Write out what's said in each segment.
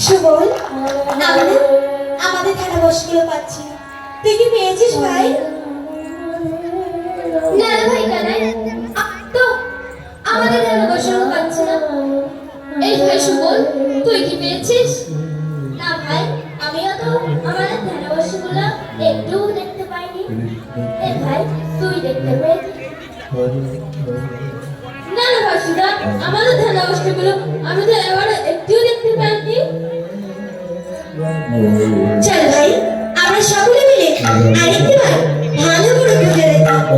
সুবল, আমাদের ধারা বসগুলো পাচ্ছি, তুই কি পেয়েছিস ভাই? না ভাই, কানাই তো আমাদের ধারা বসগুলো পাচ্ছি না। এই ভাই সুবল, তুই কি পেয়েছিস? না ভাই, আমিও তো আমাদের ধারা বসগুলো একটু দেখতে পাইনি। এই ভাই, তুই দেখতে পেয়েছিস? না না ভাসুদা, আমাদের ধারা বসগুলো আমি তো এবার একটু দেখতে পাইনি। চল ভাই, আমরা সকলে মিলে আরেকবার ভালো করে খুঁজে দেখব।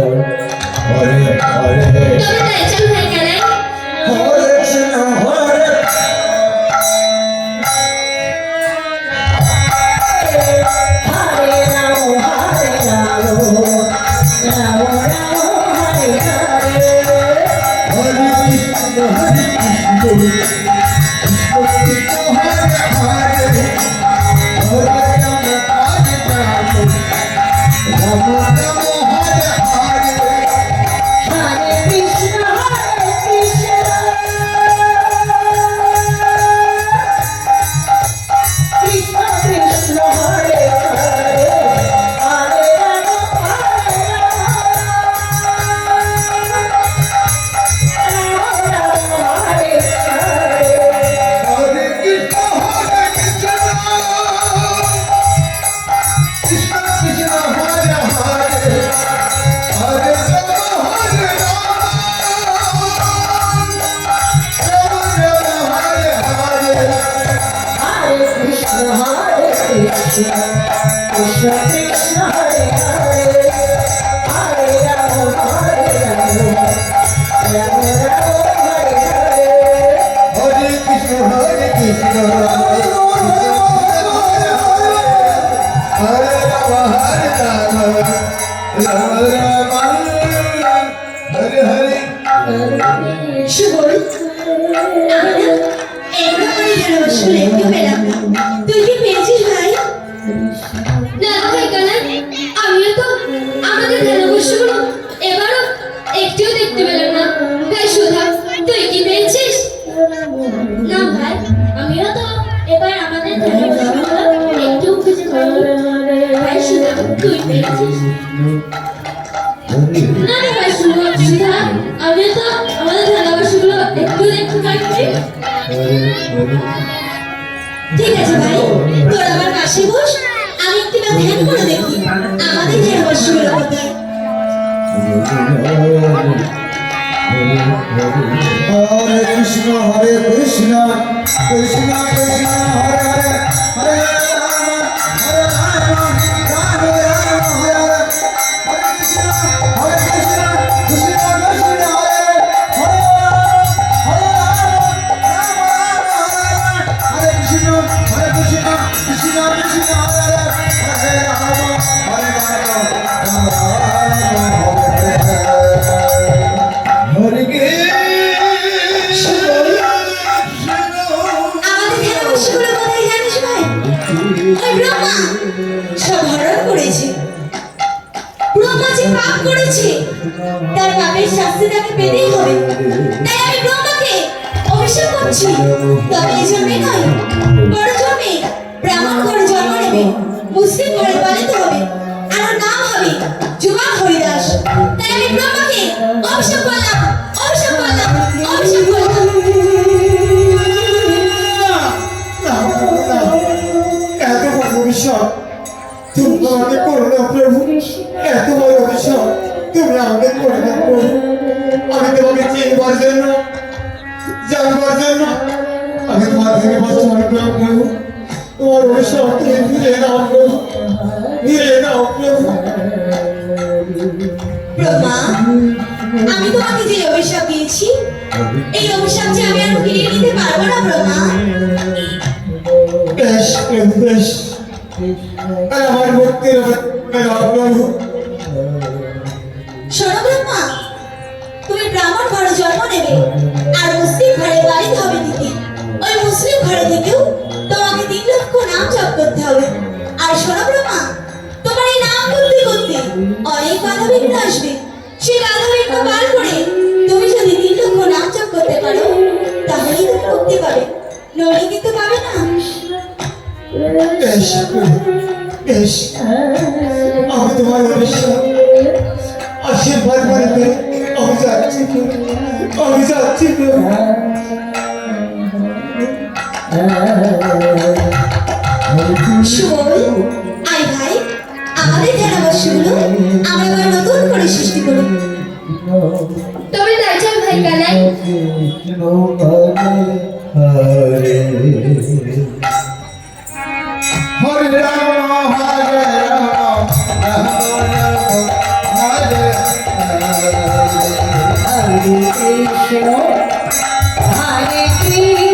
তবে তাই চল ভাই কানাই। সুবল, তুই কি পেয়েছিস ভাই? না ভাই কানাই, আমিও তো আমাদের ধারা বসগুলো এবারও একটু দেখতে পেলাম না। ভাই সুধা, তুই কি পেয়েছিস? না ভাই, আমিও তো এবার আমাদের ধারা বসগুলো একটু খুঁজে পাইনি। ভাই সুধা, তুই পেয়েছিস? না না ভাই সুধা, আমিও তো আমাদের ধারা বসগুলো একটু দেখতে পাইনি। ঠিক আছে ভাই, তোর আমার পাশে বস, আমি একটু ধ্যান করে দেখি আমাদের ধারা বসগুলো কোথায়। हरे कृष्ण कृष्ण कृष्ण हरे हरे हरे राम हरे राम राम राम हरे हरे हरे कृष्ण कृष्ण कृष्ण कृष्ण हरे हरे हरे राम राम हरे कृष्ण कृष्ण कृष्ण कृष्ण हरे हरे राम हरे राम हरे তার পাপের শাস্তি তাকে পেতেই হবে। তাই আমি ব্রহ্মাকে অভিশাপ করছি, তবে এই জন্মে নয়, বড় জন্মে ব্রাহ্মণ ঘরে জন্ম নেবে, মুসলিম ঘরে পালিত হবে, আর নাম হবে যুবক হরিদাস। তাই আমি ব্রহ্মাকে অভিশাপ করলাম, অভিশাপ করলাম, অভিশাপ করলাম। এত বড় অভিশাপ তুমি আমাকে করো না প্রভু, এত বড় অভিশাপ তুমি আমাকে করো না প্রভু। আমি তোমাকে চিনবার জন্য, জানবার জন্য আমি তোমার থেকে বাঁচতে পারলাম প্রভু। তোমার অভিশাপ তুমি ফিরে নাও প্রভু, ফিরে নাও প্রভু। ব্রহ্মা, আমি তোমাকে যে অভিশাপ দিয়েছি, এই অভিশাপ যে আমি আর ফিরিয়ে নিতে পারবো না ব্রহ্মা। বেশ প্রভু, বেশ, আমার মুক্তির প্রভু। শোনো দেবে আর মুসলিম ঘরে বাড়ি হবে দিদি। ওই মুসলিম ঘরে থেকেও তোমাকে 3 লক্ষ নাম জপ করতে হবে। আর শোনো ব্রহ্মা, তোমার এই নাম করতে করতে অনেক বাধা বিঘ্ন আসবে। সেই বাধা বিঘ্ন পার করে তুমি যদি 3 লক্ষ নাম জপ করতে পারো তাহলেই তুমি মুক্তি পাবে, নইলে কিন্তু পাবে না। বেশ বেশ, আমি তোমার ভবিষ্যৎ আশীর্বাদ করতে আমি যাচ্ছি, আমি যাচ্ছি। সুবল, আয় ভাই, আমাদের ধ্যানাবশ্যগুলো আমরা আবার নতুন করে সৃষ্টি করি। তবে তাই চল ভাই কানাই। হরে রাম হরে রাম রাম রাম হরে কৃষ্ণ হরে কৃষ্ণ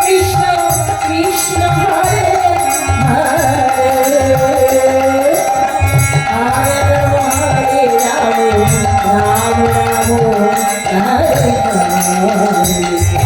কৃষ্ণ কৃষ্ণ হরে হরে হরে রাম রাম রাম হরে হরে কৃষ্ণ হরে Krishna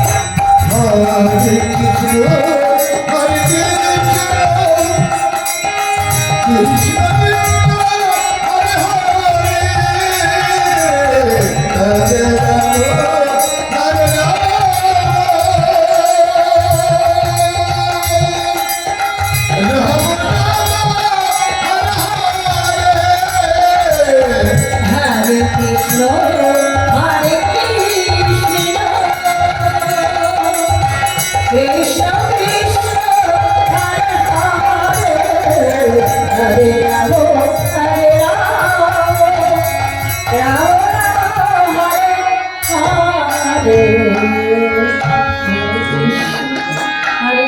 Hare Krishna, Hare Krishna, Krishna Krishna, Hare Hare, Hare Rama, Hare Rama, Rama Rama, Hare Hare.